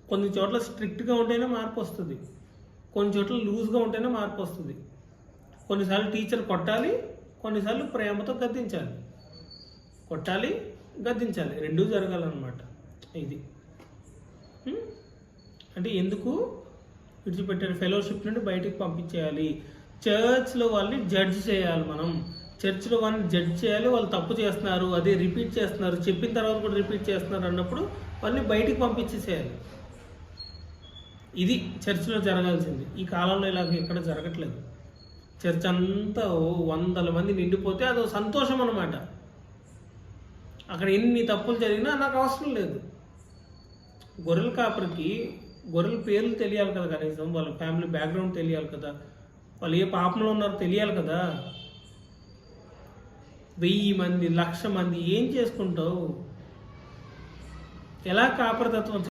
కొన్ని చోట్ల స్ట్రిక్ట్గా ఉంటేనే మార్పు వస్తుంది, కొన్ని చోట్ల లూజ్గా ఉంటేనే మార్పు వస్తుంది. కొన్నిసార్లు టీచర్ కొట్టాలి, కొన్నిసార్లు ప్రేమతో గద్దించాలి. కొట్టాలి, గద్దించాలి, రెండూ జరగాలన్నమాట. ఇది అంటే ఎందుకు విడిచిపెట్టారు? ఫెలోషిప్ నుండి బయటికి పంపించేయాలి. చర్చ్లో వాళ్ళని జడ్జ్ చేయాలి. మనం చర్చ్లో వాళ్ళని జడ్జ్ చేయాలి. వాళ్ళు తప్పు చేస్తున్నారు, అదే రిపీట్ చేస్తున్నారు, చెప్పిన తర్వాత కూడా రిపీట్ చేస్తున్నారు అన్నప్పుడు వాళ్ళని బయటికి పంపించేసేయాలి. ఇది చర్చ్లో జరగాల్సింది. ఈ కాలంలో ఇలాగ ఎక్కడ జరగట్లేదు. చర్చ్ అంతా 100 మంది నిండిపోతే అదో సంతోషం అన్నమాట. అక్కడ ఎన్ని తప్పులు జరిగినా నాకు అవసరం లేదు. గొర్రెల కాపరికి గొర్రెల పేర్లు తెలియాలి కదా, కనీసం వాళ్ళ ఫ్యామిలీ బ్యాక్గ్రౌండ్ తెలియాలి కదా, వాళ్ళు ఏ పాపంలో ఉన్నారో తెలియాలి కదా. 1000 మంది 1,00,000 మంది ఏం చేసుకుంటావు? ఎలా కాపరతత్వం